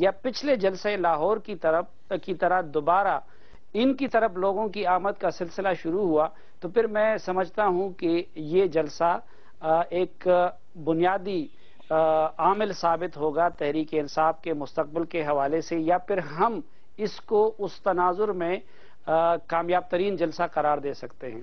یا پچھلے جلسے لاہور کی طرح دوبارہ ان کی طرف لوگوں کی آمد کا سلسلہ شروع ہوا تو پھر میں سمجھتا ہوں کہ یہ جلسہ ایک بنیادی عامل ثابت ہوگا تحریک انصاف کے مستقبل کے حوالے سے، یا پھر ہم اس کو اس تناظر میں کامیاب ترین جلسہ قرار دے سکتے ہیں۔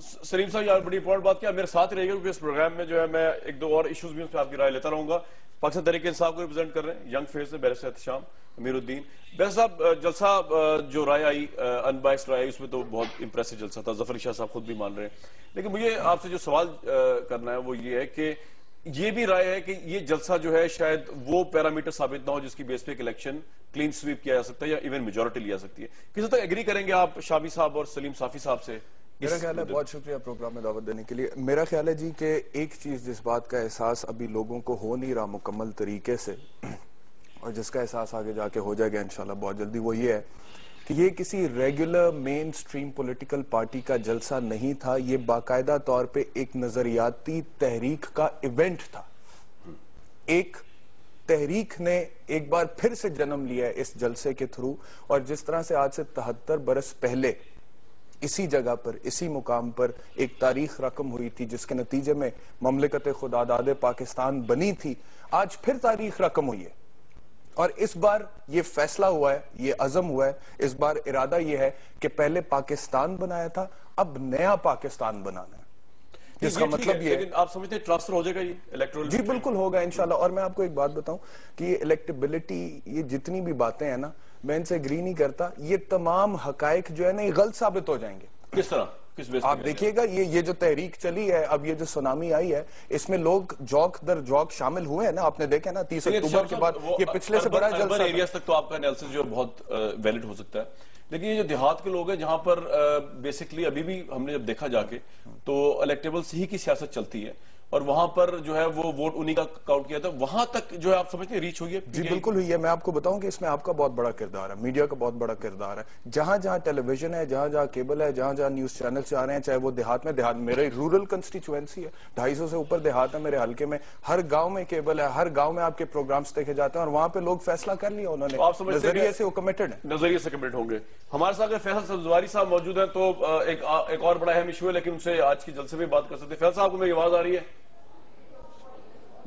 سلیم صاحب، یار بڑی امپورٹنٹ بات کیا، میرے ساتھ رہے گا کیونکہ اس پروگرام میں جو ہے میں ایک دو اور ایشوز بھی اس پہ آپ کی رائے لیتا رہوں گا۔ پاکستان تحریک انصاف کو ریپرزینٹ کر رہے ہیں ینگ فیس سے بیرسٹر احتشام امیر الدین۔ بیرسٹر صاحب، جلسہ جو رائے آئی انبائسڈ رائے، اس میں تو بہت امپریسو جلسہ تھا، ظفر علی شاہ صاحب خود بھی مان رہے ہیں، لیکن مجھے آپ سے جو سوال کرنا ہے وہ یہ ہے کہ یہ بھی رائے ہے کہ یہ جلسہ جو ہے شاید وہ پیرامیٹر ثابت نہ ہو جس کی بیس پہ ایک الیکشن کلین سویپ کیا جا سکتا ہے یا ایون میجورٹی لیا سکتی ہے۔ کس حد تک ایگری کریں گے آپ شامی صاحب اور سلیم صافی صاحب سے؟ میرا خیال ہے، بہت شکریہ پروگرام میں دعوت دینے کے لیے۔ میرا خیال ہے جی کہ ایک چیز جس بات کا احساس ابھی لوگوں کو ہو نہیں رہا مکمل طریقے سے، اور جس کا احساس آگے جا کے ہو جائے گا انشاءاللہ بہت جلدی، وہ یہ ہے کہ یہ کسی ریگولر مین سٹریم پولیٹیکل پارٹی کا جلسہ نہیں تھا، یہ باقاعدہ طور پہ ایک نظریاتی تحریک کا ایونٹ تھا۔ ایک تحریک نے ایک بار پھر سے جنم لیا ہے اس جلسے کے تھرو، اور جس طرح سے آج سے 73 برس پہلے اسی جگہ پر، اسی مقام پر ایک تاریخ رقم ہوئی تھی جس کے نتیجے میں مملکت خداداد پاکستان بنی تھی، آج پھر تاریخ رقم ہوئی ہے۔ اور اس بار یہ فیصلہ ہوا ہے، یہ عزم ہوا ہے، اس بار ارادہ یہ ہے کہ پہلے پاکستان بنایا تھا، اب نیا پاکستان بنانا ہے، جس کا مطلب یہ ہے۔ لیکن آپ سمجھتے ہیں ٹرانسفر ہو جائے گا یہ الیکٹورل؟ جی بالکل ہوگا انشاءاللہ۔ اور میں آپ کو ایک بات بتاؤں کہ یہ الیکٹیبلٹی، یہ جتنی بھی باتیں ہیں نا، میں ان سے اگری نہیں کرتا، یہ تمام حقائق جو ہے نا یہ غلط ثابت ہو جائیں گے۔ کس طرح؟ کس بیس؟ آپ دیکھیے گا یہ جو تحریک چلی ہے، اب یہ جو سونامی آئی ہے، اس میں لوگ جوک در جوک شامل ہوئے ہیں نا، آپ نے دیکھا نا 30 اکتوبر کے بعد یہ پچھلے سے بڑا جلسہ اربن ایریاز تک تو آپ کا انالیسس جو بہت ویلڈ ہو سکتا ہے، لیکن یہ جو دیہات کے لوگ ہیں جہاں پر بیسکلی ابھی بھی ہم نے جب دیکھا جا کے تو الیکٹیبلز ہی کی سیاست چلتی ہے، اور وہاں پر جو ہے وہ ووٹ انہی کا کاؤنٹ کیا تھا، وہاں تک جو ہے آپ سمجھتے ہیں ریچ ہوئی ہے؟ جی بالکل ہوئی ہے۔ میں آپ کو بتاؤں کہ اس میں آپ کا بہت بڑا کردار ہے، میڈیا کا بہت بڑا کردار ہے۔ جہاں جہاں ٹیلی ویژن ہے، جہاں جہاں کیبل ہے، جہاں جہاں نیوز چینلز آ رہے ہیں، چاہے وہ دیہات میں، میرے رورل کنسٹیچوئنسی ہے، 250 سے اوپر دیہات ہے میرے حلقے میں، ہر گاؤں میں کیبل ہے، ہر گاؤں میں آپ کے پروگرامز دیکھے جاتے ہیں، اور وہاں پہ لوگ فیصلہ کر لیا انہوں نے، نظریے سے وہ کمیٹڈ ہیں، نظریے سے کمیٹڈ ہوں گے۔ ہمارے ساتھ اگر فیصل سبزواری صاحب موجود ہیں تو ایک اور بڑا اہم ایشو ہے، لیکن ان سے آج کی جلسے میں بات کر سکتے ہیں۔ فیصل صاحب کو میری آواز آ رہی ہے؟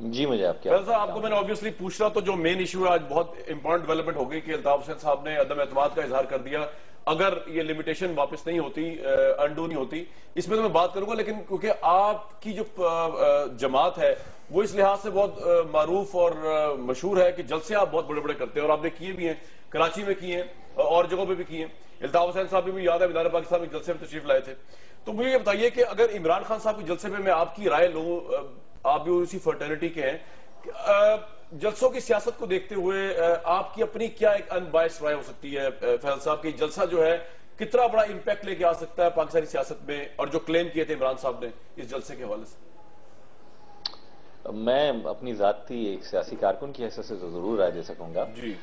جی مجھے آپ کیا فیصل صاحب، آپ کو میں نے obviously پوچھ رہا تو جو مین ایشو ہے آج بہت امپورٹنٹ ڈیولپمنٹ ہو گئی کہ الطاف حسین صاحب نے عدم اعتماد کا اظہار کر دیا، اگر یہ لمیٹیشن واپس نہیں ہوتی، انڈو نہیں ہوتی، اس میں تو میں بات کروں گا، لیکن کیونکہ آپ کی جو جماعت ہے وہ اس لحاظ سے بہت معروف اور مشہور ہے کہ جلسے آپ بہت بڑے بڑے کرتے ہیں، اور آپ نے کیے بھی ہیں، کراچی میں کیے ہیں اور جگہوں پہ بھی کیے ہیں۔ الطاف حسین صاحب بھی مجھے یاد ہے میدان پاکستان میں جلسے میں تشریف لائے تھے، تو مجھے یہ بتائیے کہ اگر عمران خان صاحب کے جلسے میں آپ کی رائے لوں، آپ بھی اسی فرٹرنیٹی کے ہیں، جلسوں کی سیاست کو دیکھتے ہوئے آپ کی اپنی کیا ایک ان بائس رائے ہو سکتی ہے فیصل صاحب کہ جلسہ جو ہے کتنا بڑا امپیکٹ لے کے آ سکتا ہے پاکستانی سیاست میں، اور جو کلیم کیے تھے عمران صاحب نے اس جلسے کے حوالے سے؟ میں اپنی ذاتی ایک سیاسی کارکن کی حیثیت سے ضرور رائے دے سکوں گا۔ جی،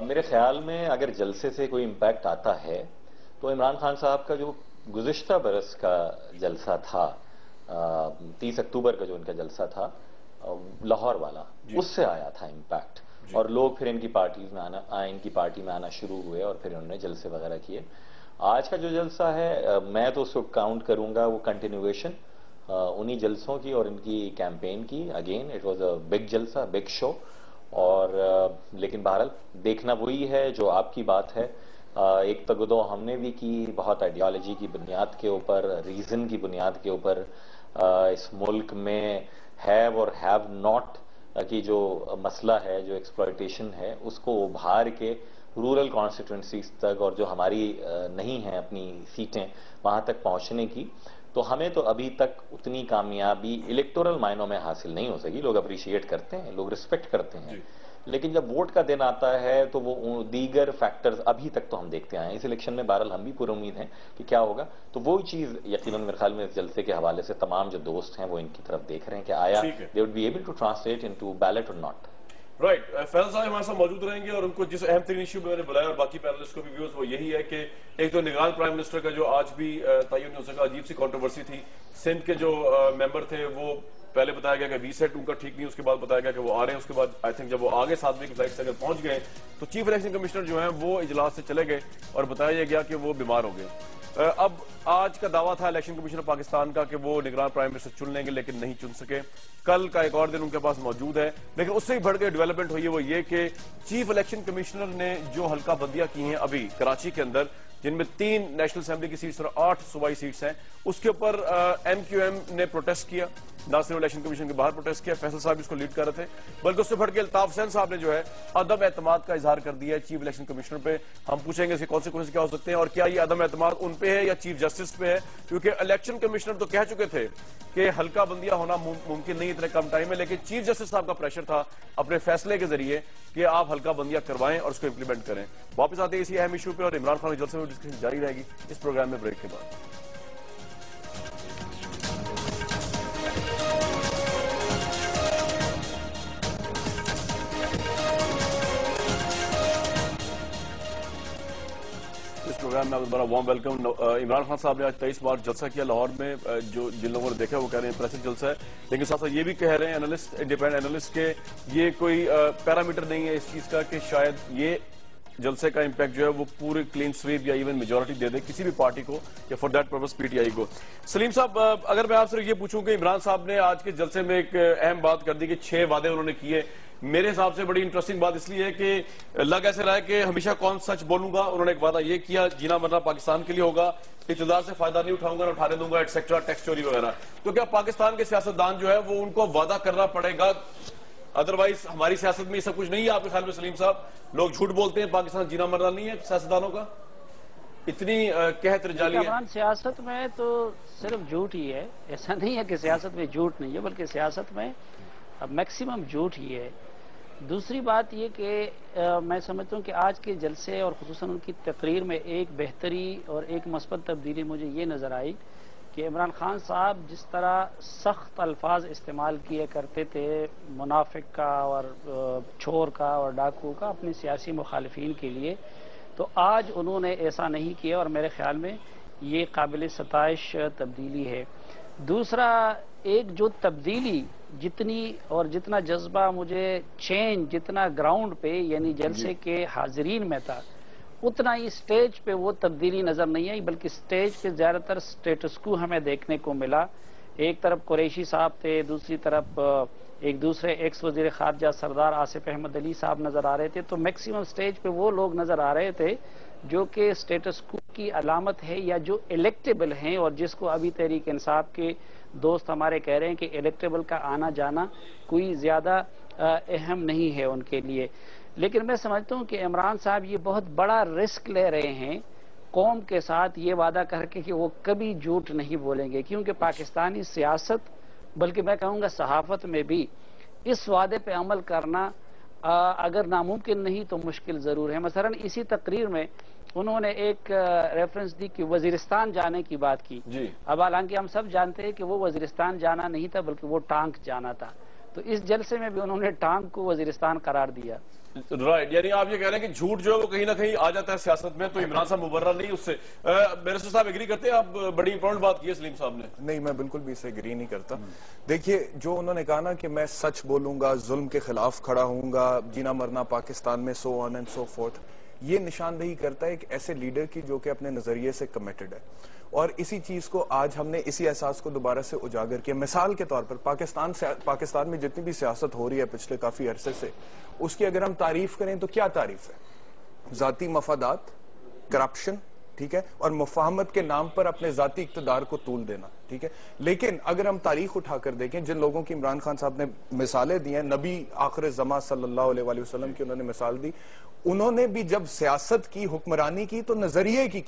میرے خیال میں اگر جلسے سے کوئی امپیکٹ آتا ہے تو عمران خان صاحب کا جو گزشتہ برس کا جلسہ تھا، 30 اکتوبر کا جو ان کا جلسہ تھا لاہور والا، اس سے آیا تھا امپیکٹ، اور لوگ پھر ان کی پارٹی میں آنا شروع ہوئے، اور پھر انہوں نے جلسے وغیرہ کیے۔ آج کا جو جلسہ ہے میں تو اس کو کاؤنٹ کروں گا وہ کنٹینیویشن انہی جلسوں کی اور ان کی کیمپین کی۔ Again it was a big جلسہ، بگ شو، اور لیکن بہرحال دیکھنا وہی ہے جو آپ کی بات ہے۔ ایک تگدو ہم نے بھی کی، بہت آئیڈیالوجی کی بنیاد کے اوپر، ریزن کی بنیاد کے اوپر، اس ملک میں ہیو اور ہیو ناٹ کی جو مسئلہ ہے، جو ایکسپلائٹیشن ہے، اس کو ابھار کے رورل کانسٹیٹوئنسیز تک، اور جو ہماری نہیں ہیں اپنی سیٹیں وہاں تک پہنچنے کی، تو ہمیں تو ابھی تک اتنی کامیابی الیکٹورل معنوں میں حاصل نہیں ہو سکی۔ لوگ اپریشیٹ کرتے ہیں، لوگ ریسپیکٹ کرتے ہیں، لیکن جب ووٹ کا دن آتا ہے تو وہ دیگر فیکٹرز ابھی تک تو ہم دیکھتے آئے ہیں۔ اس الیکشن میں بہرحال ہم بھی پورے امید ہیں کہ کیا ہوگا، تو وہی چیز یقیناً میرے خیال میں اس جلسے کے حوالے سے تمام جو دوست ہیں وہ ان کی طرف دیکھ رہے ہیں کہ آیا they would be able to translate into ballot or not۔ Right, Faiz sahab ہمارے ساتھ موجود رہیں گے اور ان کو جس اہم ترین ایشو میں نے بلایا اور باقی پینلسٹ کو بھی ویوز وہ یہی ہے کہ ایک تو نگران پرائم منسٹر کا جو آج بھی تعین نہیں ہو سکا، عجیب سی کنٹروورسی تھی. سندھ کے جو ممبر تھے وہ پہلے بتایا گیا کہ وی سیٹ ان کا ٹھیک نہیں، اس کے بعد بتایا گیا کہ وہ آ رہے ہیں. اس کے بعد آئی تھنک جب وہ آگے 7 بجے کی فلائٹ سے اگر پہنچ گئے تو چیف الیکشن کمشنر جو ہیں وہ اجلاس سے چلے گئے اور بتایا گیا کہ وہ بیمار ہو گئے. اب آج کا دعویٰ تھا الیکشن کمیشنر پاکستان کا کہ وہ نگران پرائم منسٹر چن لیں گے، لیکن نہیں چن سکے. کل کا ایک اور دن ان کے پاس موجود ہے، لیکن اس سے ہی بڑھ کے ڈیولپمنٹ ہوئی ہے وہ یہ کہ چیف الیکشن کمشنر نے جو حلقہ بندیاں کی ہیں ابھی کراچی کے اندر، جن میں 3 نیشنل اسمبلی کی سیٹس اور 8 صوبائی سیٹس ہیں، اس کے اوپر ایم کیو ایم نے پروٹیسٹ کیا. نہ صرف الیکشن کمیشن کے باہر پروٹیسٹ کیا، فیصل صاحب اس کو لیڈ کر رہے تھے، بلکہ اس سے بڑھ کے الطاف حسین صاحب نے جو ہے عدم اعتماد کا اظہار کر دیا ہے چیف الیکشن کمشنر پہ. ہم پوچھیں گے اس کے کانسیکوئنس کیا ہو سکتے ہیں اور کیا یہ عدم اعتماد ان پہ ہے یا چیف جسٹس پہ ہے، کیونکہ الیکشن کمشنر تو کہہ چکے تھے کہ حلقہ بندیاں ہونا ممکن نہیں اتنے کم ٹائم میں، لیکن چیف جسٹس صاحب کا پریشر تھا اپنے فیصلے کے ذریعے کہ آپ حلقہ بندیاں کروائیں اور اس کو امپلیمنٹ کریں. واپس آتے ہیں اسی اہم ایشو پہ اور عمران خان کے جلسے میں ڈسکشن جاری رہے گی اس پروگرام میں بریک کے بعد. پروگرام میں دوبارہ وارم ویلکم. عمران خان صاحب نے آج 23 مارچ جلسہ کیا لاہور میں، جن لوگوں نے دیکھا وہ کہہ رہے ہیں امپریسو جلسہ ہے، لیکن ساتھ ساتھ یہ بھی کہہ رہے ہیں انالسٹ، انڈیپینڈنٹ انالسٹ کہ یہ کوئی پیرامیٹر نہیں ہے اس چیز کا کہ شاید یہ جلسے کا امپیکٹ جو ہے وہ پورے کلین سویپ یا ایون میجورٹی دے دے کسی بھی پارٹی کو یا for that purpose P T I کو. سلیم صاحب، اگر میں آپ سے یہ پوچھوں کہ عمران صاحب نے آج کے جلسے میں ایک اہم بات کر دی کہ 6 وعدے انہوں نے کیے، میرے حساب سے بڑی انٹرسٹنگ بات اس لیے ہے کہ لگ ایسے رہا ہے کہ ہمیشہ کون سچ بولوں گا. انہوں نے ایک وعدہ یہ کیا جینا مرنا پاکستان کے لیے ہوگا، اقتدار سے فائدہ نہیں اٹھاؤں گا، نہ اٹھانے دوں گا، ایٹسیکٹرا، ٹیکس چوری وغیرہ. تو کیا پاکستان کے سیاستدان جو ہے وہ ان کو وعدہ کرنا پڑے گا؟ ادروائز ہماری سیاست میں یہ سب کچھ نہیں ہے آپ کے خیال میں سلیم صاحب؟ لوگ جھوٹ بولتے ہیں، پاکستان جینا مرنا نہیں ہے سیاستدانوں کا، اتنی قحط رجالی ہے. سیاست میں تو صرف جھوٹ ہی ہے، ایسا نہیں ہے کہ سیاست میں جھوٹ نہیں ہے، بلکہ سیاست میں میکسیمم جھوٹ ہی ہے. دوسری بات یہ کہ میں سمجھتا ہوں کہ آج کے جلسے اور خصوصاً ان کی تقریر میں ایک بہتری اور ایک مثبت تبدیلی مجھے یہ نظر آئی کہ عمران خان صاحب جس طرح سخت الفاظ استعمال کیے کرتے تھے منافق کا اور چور کا اور ڈاکو کا اپنی سیاسی مخالفین کے لیے، تو آج انہوں نے ایسا نہیں کیا اور میرے خیال میں یہ قابل ستائش تبدیلی ہے. دوسرا، ایک جو تبدیلی جتنی اور جتنا جذبہ مجھے چینج جتنا گراؤنڈ پہ یعنی جلسے کے حاضرین میں تھا، اتنا ہی سٹیج پہ وہ تبدیلی نظر نہیں آئی، بلکہ سٹیج پہ زیادہ تر سٹیٹس کو ہمیں دیکھنے کو ملا. ایک طرف قریشی صاحب تھے، دوسری طرف ایک دوسرے ایکس وزیر خارجہ سردار آصف احمد علی صاحب نظر آ رہے تھے. تو میکسیمم سٹیج پہ وہ لوگ نظر آ رہے تھے جو کہ سٹیٹس کو کی علامت ہے یا جو الیکٹیبل ہیں، اور جس کو ابھی تحریک انصاف کے دوست ہمارے کہہ رہے ہیں کہ الیکٹیبل کا آنا جانا کوئی زیادہ اہم نہیں ہے ان کے لیے. لیکن میں سمجھتا ہوں کہ عمران صاحب یہ بہت بڑا رسک لے رہے ہیں قوم کے ساتھ یہ وعدہ کر کے کہ وہ کبھی جھوٹ نہیں بولیں گے، کیونکہ پاکستانی سیاست بلکہ میں کہوں گا صحافت میں بھی اس وعدے پہ عمل کرنا اگر ناممکن نہیں تو مشکل ضرور ہے. مثلا اسی تقریر میں انہوں نے ایک ریفرنس دی کہ وزیرستان جانے کی بات کی. اب حالانکہ ہم سب جانتے ہیں کہ وہ وزیرستان جانا نہیں تھا بلکہ وہ ٹانک جانا تھا، تو اس جلسے میں بھی انہوں نے ٹانک کو وزیرستان قرار دیا. رائٹ، یعنی آپ یہ کہہ رہے ہیں کہ جھوٹ جو ہے وہ کہیں نہ کہیں آ جاتا ہے سیاست میں، تو عمران صاحب مبرر نہیں اس سے. بیرسٹر صاحب ایگری کرتے ہیں؟ آپ بڑی امپورٹنٹ بات کی ہے سلیم صاحب نے. نہیں، میں بالکل بھی اسے ایگری نہیں کرتا. دیکھیے، جو انہوں نے کہا نا کہ میں سچ بولوں گا، ظلم کے خلاف کھڑا ہوں گا، جینا مرنا پاکستان میں، سو آن اینڈ سو فورتھ، یہ نشاندہی کرتا ہے ایک ایسے لیڈر کی جو کہ اپنے نظریے سے کمیٹڈ ہے. اور اسی چیز کو آج ہم نے اسی احساس کو دوبارہ سے اجاگر کیا. مثال کے طور پر پاکستان میں جتنی بھی سیاست ہو رہی ہے پچھلے کافی عرصے سے، اس کی اگر ہم تعریف کریں تو کیا تعریف ہے؟ ذاتی مفادات، کرپشن، ٹھیک ہے، اور مفاہمت کے نام پر اپنے ذاتی اقتدار کو طول دینا، ٹھیک ہے. لیکن اگر ہم تاریخ اٹھا کر دیکھیں، جن لوگوں کی عمران خان صاحب نے مثالیں دی ہیں، نبی آخر زمان صلی اللہ علیہ وآلہ وسلم کی انہوں نے مثال دی، انہوں نے بھی جب سیاست کی، حکمرانی کی تو نظریے کی.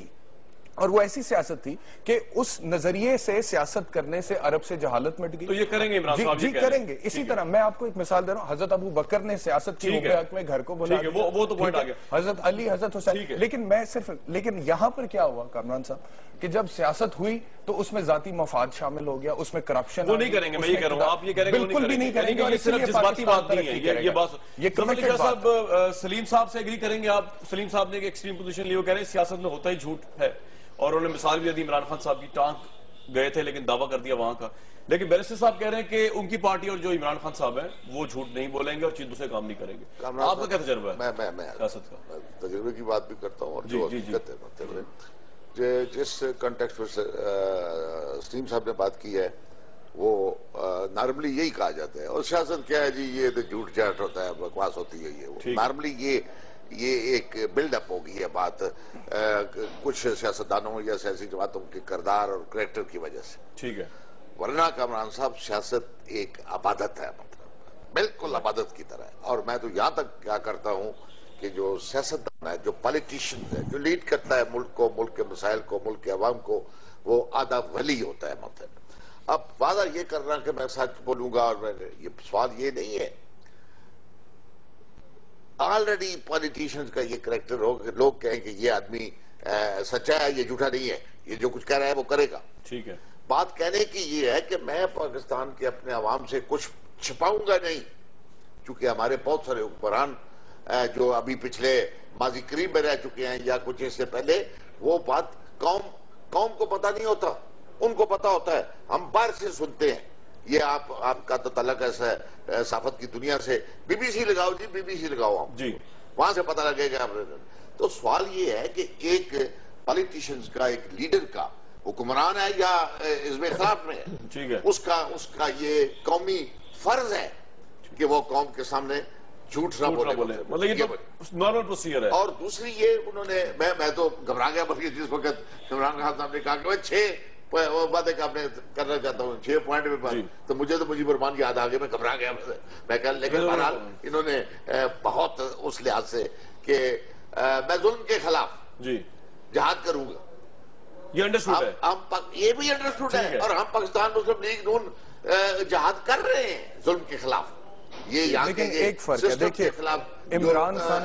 اور وہ ایسی سیاست تھی کہ اس نظریے سے سیاست کرنے سے عرب سے جہالت مٹ گئی. تو یہ کریں گے عمران صاحب؟ جی کریں گے. اسی طرح میں آپ کو ایک مثال دے رہا ہوں. حضرت ابو بکر نے سیاست کی حب حق میں گھر کو بلا دیا. وہ تو پوائنٹ آ گیا. حضرت علی، حضرت حسین. لیکن یہاں پر کیا ہوا کامران صاحب کہ جب سیاست ہوئی تو اس میں ذاتی مفاد شامل ہو گیا، اس میں کرپشن. وہ نہیں کریں گے، میں یہ کہہ رہا ہوں. آپ یہ کہہ رہے ہیں بالکل بھی نہیں کریں گے. یہ صرف جذباتی بات نہیں ہے، یہ بات. صاحب سلیم صاحب سے ایگری کریں گے آپ؟ سلیم صاحب نے ایک ایکسٹریم پوزیشن لی، وہ کہہ رہے ہیں سیاست میں ہوتا ہی جھوٹ ہے، اور انہوں نے مثال بھی دی عمران خان صاحب کی. ٹانک گئے تھے لیکن دعویٰ کر دیا وہاں کا. لیکن بیرسٹر صاحب کہہ رہے ہیں کہ ان کی پارٹی اور جو عمران خان صاحب ہیں وہ جھوٹ نہیں بولیں گے اور چیز دوسرے کام نہیں کریں گے. آپ کا کیا تجربہ ہے میں سیاست کا؟ تجربے کی بات بھی کرتا ہوں اور جو حقیقت ہے. جس کنٹیکسٹ میں سلیم صاحب نے بات کی ہے وہ نارملی یہی کہا جاتا ہے. اور سیاست کیا ہے جی، یہ تو جھوٹ جھاٹ ہوتا ہے، بکواس ہوتی ہے. یہ نارملی یہ ایک بلڈ اپ ہو گئی ہے بات کچھ سیاستدانوں یا سیاسی جماعتوں کے کردار اور کریکٹر کی وجہ سے. ٹھیک ہے. ورنہ کامران صاحب سیاست ایک عبادت ہے، مطلب بالکل عبادت کی طرح ہے. اور میں تو یہاں تک کیا کرتا ہوں کہ جو سیاستدان ہے، جو پالیٹیشین ہے، جو لیڈ کرتا ہے ملک کو، ملک کے مسائل کو، ملک کے عوام کو، وہ آدھا ولی ہوتا ہے. مطلب اب وعدہ یہ کرنا کہ میں سچ بولوں گا، اور یہ سوال یہ نہیں ہے. آلریڈی پالیٹیشنز کا یہ کریکٹر ہو کہ لوگ کہیں کہ یہ آدمی سچا ہے، یہ جھوٹا نہیں ہے، یہ جو کچھ کہہ رہا ہے وہ کرے گا. ٹھیک ہے. بات کہنے کی یہ ہے کہ میں پاکستان کے اپنے عوام سے کچھ چھپاؤں گا نہیں، چونکہ ہمارے بہت سارے حکمران جو ابھی پچھلے ماضی قریب میں رہ چکے ہیں یا کچھ اس سے پہلے، وہ بات قوم کو پتہ نہیں ہوتا، ان کو پتہ ہوتا ہے. ہم باہر سے سنتے ہیں. یہ آپ کا تو تعلق ہے صحافت کی دنیا سے. بی بی سی لگاؤ جی، بی بی سی لگاؤ آپ جی، وہاں سے پتہ لگے گا. تو سوال یہ ہے کہ ایک پالیٹیشنز کا، ایک لیڈر کا، حکمران ہے یا اس میں خلاف میں ہے، اس کا یہ قومی فرض ہے کہ وہ قوم کے سامنے جھوٹ نہ بولے. مطلب یہ تو نارمل پروسیجر ہے. اور دوسری یہ انہوں نے میں تو گھبرا گیا بلکہ جس وقت عمران خان صاحب نے کہا کہ 6 باتیں آپ نے کرنا چاہتا ہوں، 6 پوائنٹ میں بات، تو مجھے تو مجیب الرحمان یاد آ گیا. میں گھبرا گیا. میں کہا لیکن بہرحال انہوں نے بہت اس لحاظ سے کہ میں ظلم کے خلاف جہاد کروں گا، یہ انڈرسٹوڈ ہے. یہ بھی انڈرسٹوڈ ہے. اور ہم پاکستان مسلم لیگ نون جہاد کر رہے ہیں ظلم کے خلاف. یہ یہاں لیکن ایک فرق ہے، دیکھیے عمران خان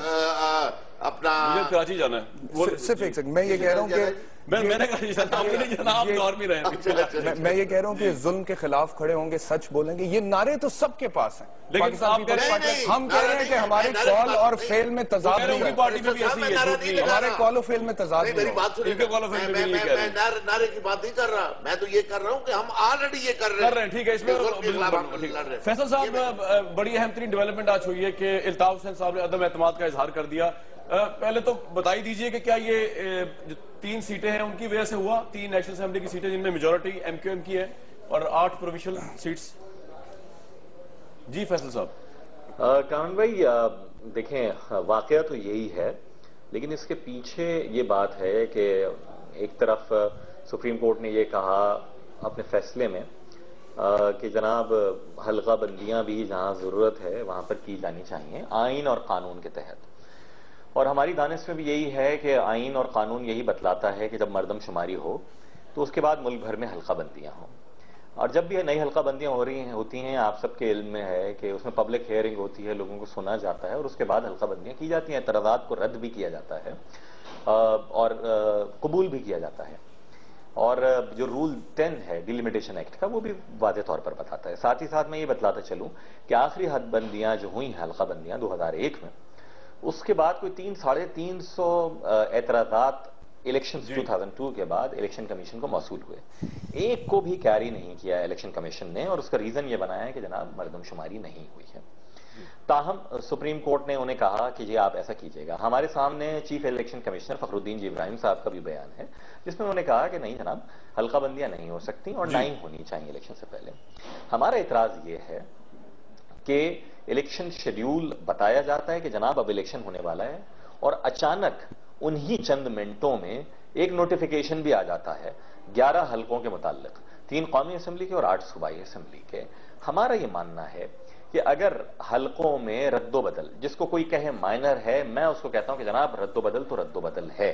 اپنا مجھے کراچی جانا ہے. صرف ایک سیکنڈ، میں یہ کہہ رہا ہوں کہ میں نے کہا آپ دور میں رہے. میں یہ کہہ رہا ہوں کہ ظلم کے خلاف کھڑے ہوں گے، سچ بولیں گے. یہ نعرے تو سب کے پاس ہیں. ہم کہہ رہے ہیں کہ ہمارے کال اور فیل میں تضاد نہیں ہے. پارٹی میں بھی ایسی ہے، ہمارے کال و فیل میں تضاد نہیں ہے. میری بات سنیں، میں نعرے کی بات نہیں کر رہا. میں تو یہ کر رہا ہوں کہ ہم آلریڈی یہ کر رہے ہیں. ٹھیک ہے. اس میں فیصل صاحب بڑی اہم ترین ڈیولپمنٹ آج ہوئی ہے کہ الطاف حسین صاحب نے عدم اعتماد کا اظہار کر دیا. پہلے تو بتائی دیجئے کہ کیا یہ جو 3 سیٹیں ہیں ان کی وجہ سے ہوا؟ 3 نیشنل اسمبلی کی سیٹیں جن میں میجورٹی ایم کیو ایم کی ہے اور 8 پروونشل سیٹس. جی فیصل صاحب. کامن بھائی دیکھیں، واقعہ تو یہی ہے، لیکن اس کے پیچھے یہ بات ہے کہ ایک طرف سپریم کورٹ نے یہ کہا اپنے فیصلے میں کہ جناب حلقہ بندیاں بھی جہاں ضرورت ہے وہاں پر کی جانی چاہیے آئین اور قانون کے تحت. اور ہماری دانش میں بھی یہی ہے کہ آئین اور قانون یہی بتلاتا ہے کہ جب مردم شماری ہو تو اس کے بعد ملک بھر میں حلقہ بندیاں ہوں. اور جب بھی نئی حلقہ بندیاں ہوتی ہیں، آپ سب کے علم میں ہے کہ اس میں پبلک ہیئرنگ ہوتی ہے، لوگوں کو سنا جاتا ہے اور اس کے بعد حلقہ بندیاں کی جاتی ہیں. اعتراضات کو رد بھی کیا جاتا ہے اور قبول بھی کیا جاتا ہے. اور جو رول 10 ہے ڈیلیمیٹیشن ایکٹ کا، وہ بھی واضح طور پر بتاتا ہے. ساتھ ہی ساتھ میں یہ بتلاتا چلوں کہ آخری حد بندیاں جو ہوئی ہیں حلقہ بندیاں 2001 میں، اس کے بعد کوئی 300-350 اعتراضات الیکشن 2002 کے بعد الیکشن کمیشن کو موصول ہوئے. ایک کو بھی کیری نہیں کیا الیکشن کمیشن نے، اور اس کا ریزن یہ بنایا ہے کہ جناب مردم شماری نہیں ہوئی ہے. تاہم سپریم کورٹ نے انہیں کہا کہ جی آپ ایسا کیجئے گا. ہمارے سامنے چیف الیکشن کمشنر فخر الدین جی ابراہیم صاحب کا بھی بیان ہے جس میں انہوں نے کہا کہ نہیں جناب حلقہ بندیاں نہیں ہو سکتی اور نہ ہی ہونی چاہیے الیکشن سے پہلے. ہمارا اعتراض یہ ہے کہ الیکشن شیڈیول بتایا جاتا ہے کہ جناب اب الیکشن ہونے والا ہے، اور اچانک انہی چند منٹوں میں ایک نوٹیفیکیشن بھی آ جاتا ہے 11 حلقوں کے متعلق، 3 قومی اسمبلی کے اور 8 صوبائی اسمبلی کے. ہمارا یہ ماننا ہے کہ اگر حلقوں میں رد و بدل، جس کو کوئی کہے مائنر ہے، میں اس کو کہتا ہوں کہ جناب رد و بدل تو رد و بدل ہے.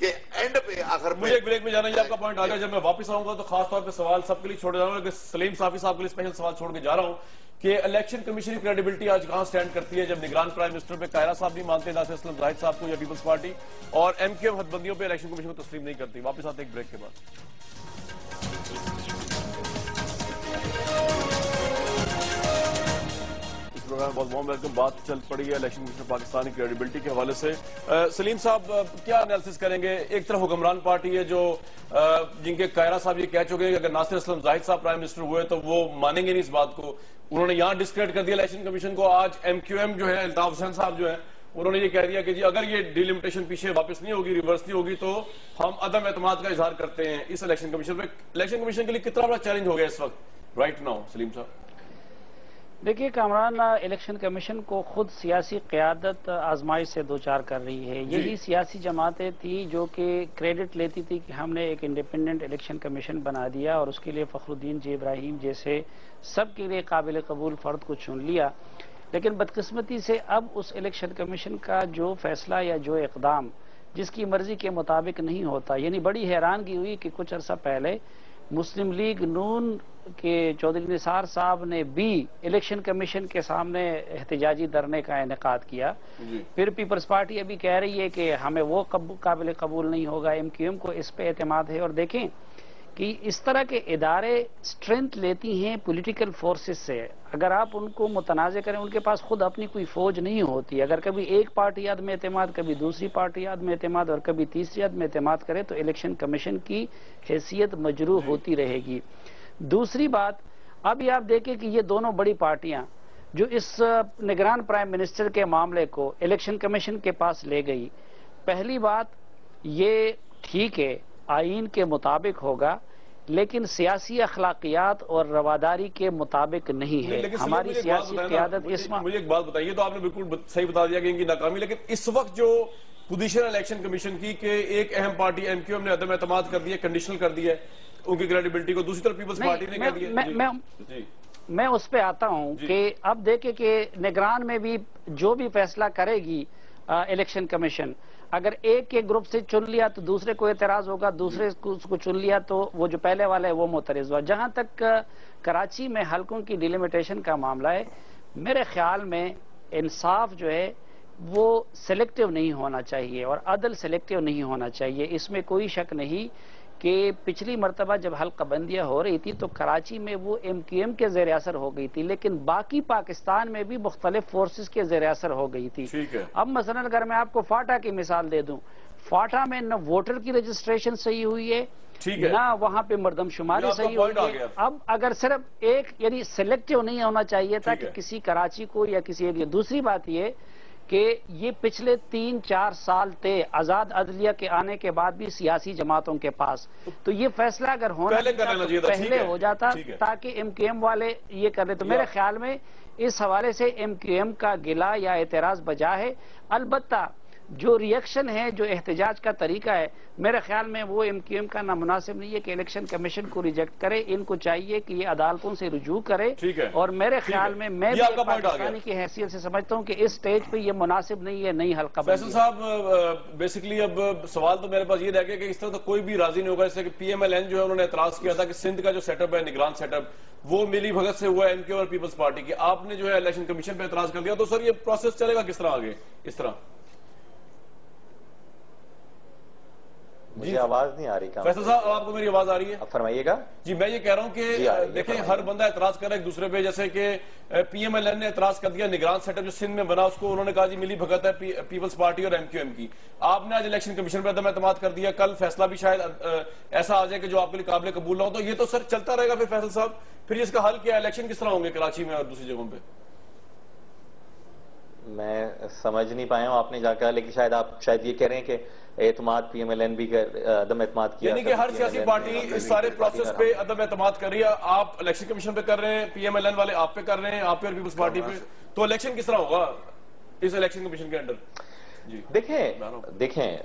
کہ اینڈ پہ آخر مجھے ایک بریک میں جانا ہے، آپ کا پوائنٹ آ گیا. جب میں واپس آؤں گا تو خاص طور پہ سوال سب کے لیے چھوڑ جا رہا ہوں، لیکن سلیم صافی صاحب کے لیے اسپیشل سوال چھوڑ کے جا رہا ہوں کہ الیکشن کمیشن کی کریڈیبلٹی آج کہاں سٹینڈ کرتی ہے جب نگران پرائم منسٹر پہ قاہرہ صاحب نہیں مانتے ناصر اسلم زاہد صاحب کو یا پیپلز پارٹی، اور ایم کیو ایم حدبندیوں پہ الیکشن کمیشن کو تسلیم نہیں کرتی. واپس آتے ایک بریک کے بعد. پروگرام بہت وارم ویلکم. بات چل پڑی ہے الیکشن کمیشن پاکستان کی کریڈیبلٹی کے حوالے سے. سلیم صاحب کیا انالیسس کریں گے؟ ایک طرف حکمران پارٹی ہے جو جن کے قاہرہ صاحب یہ کہہ چکے ہیں کہ اگر ناصر اسلم زاہد صاحب پرائم منسٹر ہوئے تو وہ مانیں گے نہیں اس بات کو. انہوں نے یہاں ڈسکریڈٹ کر دیا الیکشن کمیشن کو. آج ایم کیو ایم جو ہے الطاف حسین صاحب جو ہے انہوں نے یہ کہہ دیا کہ جی اگر یہ ڈیلیمیٹیشن پیچھے واپس نہیں ہوگی، ریورس نہیں ہوگی، تو ہم عدم اعتماد کا اظہار کرتے ہیں اس الیکشن کمیشن پہ. الیکشن کمیشن کے لیے کتنا بڑا چیلنج ہو گیا اس وقت رائٹ ناؤ سلیم صاحب؟ دیکھیے کامران، الیکشن کمیشن کو خود سیاسی قیادت آزمائش سے دوچار کر رہی ہے. یہی سیاسی جماعتیں تھیں جو کہ کریڈٹ لیتی تھی کہ ہم نے ایک انڈیپینڈنٹ الیکشن کمیشن بنا دیا اور اس کے لیے فخر الدین جی ابراہیم جیسے سب کے لیے قابل قبول فرد کو چن لیا. لیکن بدقسمتی سے اب اس الیکشن کمیشن کا جو فیصلہ یا جو اقدام جس کی مرضی کے مطابق نہیں ہوتا، یعنی بڑی حیرانگی ہوئی کہ کچھ عرصہ پہلے مسلم لیگ نون کے چودھری نثار صاحب نے بھی الیکشن کمیشن کے سامنے احتجاجی دھرنے کا انعقاد کیا. پھر پیپلز پارٹی ابھی کہہ رہی ہے کہ ہمیں وہ قابل قبول نہیں ہوگا. ایم کیو ایم کو اس پہ اعتماد ہے. اور دیکھیں کہ اس طرح کے ادارے سٹرینتھ لیتی ہیں پولیٹیکل فورسز سے. اگر آپ ان کو متنازع کریں، ان کے پاس خود اپنی کوئی فوج نہیں ہوتی. اگر کبھی ایک پارٹی عدم اعتماد، کبھی دوسری پارٹی عدم اعتماد اور کبھی تیسری عدم اعتماد کرے تو الیکشن کمیشن کی حیثیت مجروح ہوتی رہے گی. دوسری بات، ابھی آپ دیکھیں کہ یہ دونوں بڑی پارٹیاں جو اس نگران پرائم منسٹر کے معاملے کو الیکشن کمیشن کے پاس لے گئی، پہلی بات یہ ٹھیک ہے آئین کے مطابق ہوگا لیکن سیاسی اخلاقیات اور رواداری کے مطابق نہیں ہے. ہماری سیاسی قیادت اس میں مجھے ایک بات بتائیے، تو آپ نے بالکل صحیح بتا دیا کہ ان کی ناکامی، لیکن اس وقت جو پوزیشن الیکشن کمیشن کی کہ ایک اہم پارٹی ایم کیو ایم نے عدم اعتماد کر دیا، کنڈیشنل کر دیا ان کی کریڈیبلٹی کو، دوسری طرف پیپلز پارٹی نے کہہ دیا. میں اس پہ آتا ہوں کہ اب دیکھیں کہ نگران میں بھی جو بھی فیصلہ کرے گی الیکشن کمیشن، اگر ایک کے گروپ سے چن لیا تو دوسرے کو اعتراض ہوگا، دوسرے کو چن لیا تو وہ جو پہلے والا ہے وہ معترض ہوا. جہاں تک کراچی میں حلقوں کی ڈیلیمیٹیشن کا معاملہ ہے، میرے خیال میں انصاف جو ہے وہ سلیکٹیو نہیں ہونا چاہیے اور عدل سلیکٹیو نہیں ہونا چاہیے. اس میں کوئی شک نہیں کہ پچھلی مرتبہ جب حلقہ بندیاں ہو رہی تھی تو کراچی میں وہ ایم کیو ایم کے زیر اثر ہو گئی تھی، لیکن باقی پاکستان میں بھی مختلف فورسز کے زیر اثر ہو گئی تھی. اب مثلا اگر میں آپ کو فاٹا کی مثال دے دوں، فاٹا میں نہ ووٹر کی رجسٹریشن صحیح ہوئی ہے نہ وہاں پہ مردم شماری صحیح ہوئی ہے. اب اگر صرف ایک یعنی سلیکٹیو نہیں ہونا چاہیے تھا کہ کسی کراچی کو یا کسی ایک. دوسری بات یہ کہ یہ پچھلے 3-4 سال تھے آزاد عدلیہ کے آنے کے بعد بھی سیاسی جماعتوں کے پاس، تو یہ فیصلہ اگر ہونا پہلے ہو جاتا تاکہ ایم کیو ایم والے یہ کر لیں. تو میرے خیال میں اس حوالے سے ایم کیو ایم کا گلہ یا اعتراض بجا ہے. البتہ جو ریئیکشن ہے، جو احتجاج کا طریقہ ہے، میرے خیال میں وہ ایم کیو ایم کا نامناسب نہیں ہے کہ الیکشن کمیشن کو ریجیکٹ کرے. ان کو چاہیے کہ یہ عدالتوں سے رجوع کرے. اور میرے خیال میں بھی پاکستانی کی حیثیت سے سمجھتا ہوں کہ اس سٹیج پہ یہ مناسب نہیں ہے نئی حلقہ بندی. فیصل صاحب بیسیکلی اب سوال تو میرے پاس یہ رہ گیا کہ اس طرح تو کوئی بھی راضی نہیں ہوگا. جیسے کہ پی ایم ایل این جو ہے انہوں نے اعتراض کیا تھا کہ سندھ کا جو سیٹ اپ ہے نگران سیٹ اپ وہ ملی بھگت سے ہوا ہے ایم کیو اور پیپلز پارٹی کی. آپ نے جو ہے الیکشن کمیشن پہ اعتراض کر دیا، تو سر یہ پروسیس چلے گا کس طرح آگے اس طرح؟ مجھے آواز نہیں آ رہی. فیصل صاحب آپ کو میری آواز آ رہی ہے؟ آپ فرمائیے گا. جی میں یہ کہہ رہا ہوں کہ دیکھیں ہر بندہ اعتراض کر رہا ہے ایک دوسرے پہ. جیسے کہ پی ایم ایل این نے اعتراض کر دیا نگران سیٹ اپ جو سندھ میں بنا، اس کو انہوں نے کہا جی ملی بھگت ہے پیپلز پارٹی اور ایم کیو ایم کی. آپ نے آج الیکشن کمیشن پہ عدم اعتماد کر دیا، کل فیصلہ بھی شاید ایسا آ جائے کہ جو آپ کے لیے قابل قبول نہ ہو. تو یہ تو سر چلتا رہے گا پھر فیصل صاحب، پھر اس کا حل کیا ہے؟ الیکشن کس طرح ہوں گے کراچی میں اور دوسری جگہوں پہ؟ میں سمجھ نہیں پایا ہوں آپ نے جا کہا، لیکن آپ شاید یہ کہہ رہے ہیں کہ اعتماد پی ایم ایل این بھی عدم اعتماد کیا، یعنی کہ ہر سیاسی پارٹی اس سارے پروسیس پہ عدم اعتماد کر رہی ہے. آپ الیکشن کمیشن پہ کر رہے ہیں، پی ایم ایل این والے آپ پہ کر رہے ہیں، آپ پہ اور پیپلز پارٹی پہ. تو الیکشن کس طرح ہوگا اس الیکشن کمیشن کے انڈر؟ دیکھیں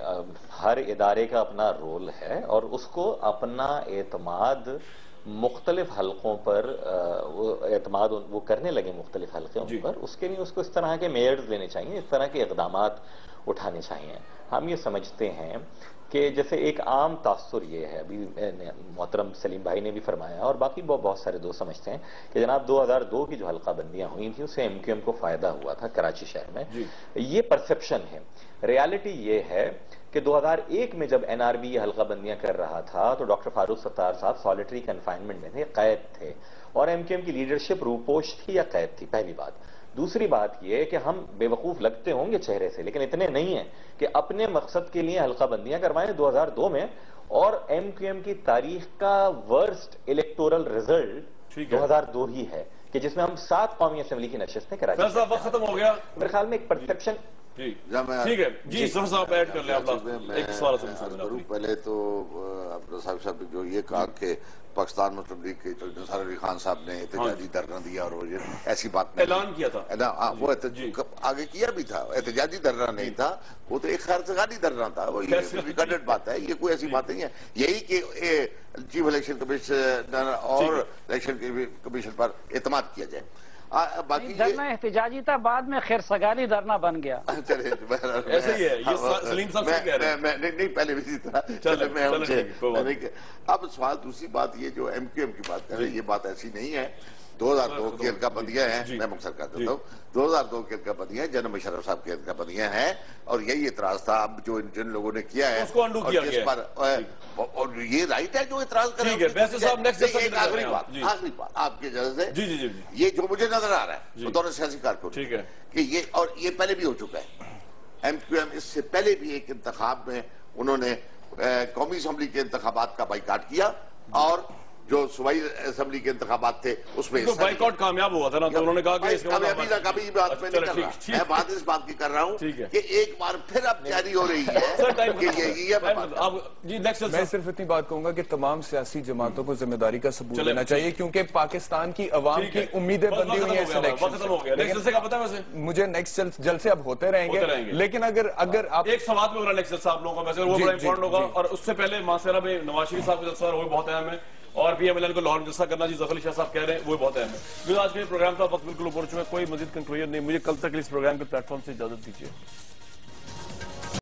ہر ادارے کا اپنا رول ہے اور اس کو اپنا اعتماد مختلف حلقوں پر اعتماد وہ کرنے لگے مختلف حلقوں پر. اس کے لیے اس کو اس طرح کے میئرز لینے چاہیے، اس طرح کے اقدامات اٹھانے چاہیے. ہم یہ سمجھتے ہیں کہ جیسے ایک عام تاثر یہ ہے، ابھی محترم سلیم بھائی نے بھی فرمایا اور باقی بہت سارے دوست سمجھتے ہیں کہ جناب 2002 کی جو حلقہ بندیاں ہوئی تھیں اسے ایم کیو ایم کو فائدہ ہوا تھا کراچی شہر میں. یہ پرسپشن ہے. ریالٹی یہ ہے کہ 2001 میں جب این آر بی یہ حلقہ بندیاں کر رہا تھا تو ڈاکٹر فاروق ستار صاحب سالیٹری کنفائنمنٹ میں تھے، قید تھے، اور ایم کیو ایم کی لیڈرشپ روپوش تھی یا قید تھی. پہلی بات. دوسری بات یہ ہے کہ ہم بے وقوف لگتے ہوں گے چہرے سے، لیکن اتنے نہیں ہیں کہ اپنے مقصد کے لیے حلقہ بندیاں کروائیں 2002 میں، اور ایم کیو ایم کی تاریخ کا ورسٹ الیکٹورل ریزلٹ 2002 ہی ہے کہ جس میں ہم 7 قومی اسمبلی کی نشستیں کراچی. وقت ختم ہو گیا. میرے خیال میں ایک پرسپشن. ٹھیک ہے جی ظفر صاحب ایڈ کر لیں آپ. ایک سوال پہلے تو عبداللہ صاحب جو یہ کہا کہ پاکستان مسلم لیگ کے نثار علی خان صاحب نے احتجاجی دھرنا دیا اور ایسی بات اعلان کیا تھا، وہ آگے کیا بھی تھا. احتجاجی دھرنا نہیں تھا، وہ تو ایک خیر سگانی دھرنا تھا. وہ ریکارڈڈ بات ہے، یہ کوئی ایسی بات نہیں ہے. یہی کہ چیف الیکشن کمیشنر اور الیکشن کمیشن پر اعتماد کیا جائے. باقی دھرنا احتجاجی تھا، بعد میں خیر سگانی دھرنا بن گیا. ایسے ہی ہے. سلیم صاحب سے کہہ رہے ہیں نہیں پہلے بھی اسی طرح. اب سوال دوسری بات یہ جو ایم کیو ایم کی بات کر رہے ہیں، یہ بات ایسی نہیں ہے. 2002 کی حلقہ بندیاں ہیں، میں مختصر کر دیتا ہوں. 2002 کی حلقہ بندیاں جنرل مشرف صاحب کی حلقہ بندیاں ہیں، اور یہی اعتراض تھا اب جو جن لوگوں نے کیا ہے اس کو انڈو کیا گیا ہے. اور یہ رائٹ ہے جو اعتراض کریں. آخری بات آپ کی اجازت سے، یہ جو مجھے نظر آ رہا ہے بطور سیاسی کارکن کہ یہ، اور یہ پہلے بھی ہو چکا ہے. ایم کیو ایم اس سے پہلے بھی ایک انتخاب میں انہوں نے قومی اسمبلی کے انتخابات کا بائیکاٹ کیا، اور جو صوبائی اسمبلی کے انتخابات تھے اس میں بائیکاٹ کامیاب ہوا تھا نا، تو انہوں نے کہا کہ کبھی بات میں نہیں کر رہا. میں بات اس بات کی کر رہا ہوں کہ ایک بار پھر اب تیاری ہو رہی ہے. میں صرف اتنی بات کہوں گا کہ تمام سیاسی جماعتوں کو ذمہ داری کا ثبوت دینا چاہیے، کیونکہ پاکستان کی عوام کی امیدیں بندی ہوئی ہیں اس الیکشن. مجھے نیکسٹ جلسے اب ہوتے رہیں گے، لیکن اگر آپ ایک سوال میں نیکسٹ جلسہ آپ لوگوں کا ویسے وہ بڑا امپورٹنٹ ہوگا، اور اس سے پہلے ماسیرا میں نواز شریف صاحب کا جلسہ وہ بہت اہم ہے، اور پی ایم ایل این کو لاہور میں جلسہ کرنا ظفر علی شاہ صاحب کہہ رہے ہیں وہ بہت اہم ہے. جو آج کے پروگرام کا وقت بالکل اوپر چکا ہے، کوئی مزید کنکلوژن نہیں. مجھے کل تک اس پروگرام کے پلیٹ فارم سے اجازت دیجیے.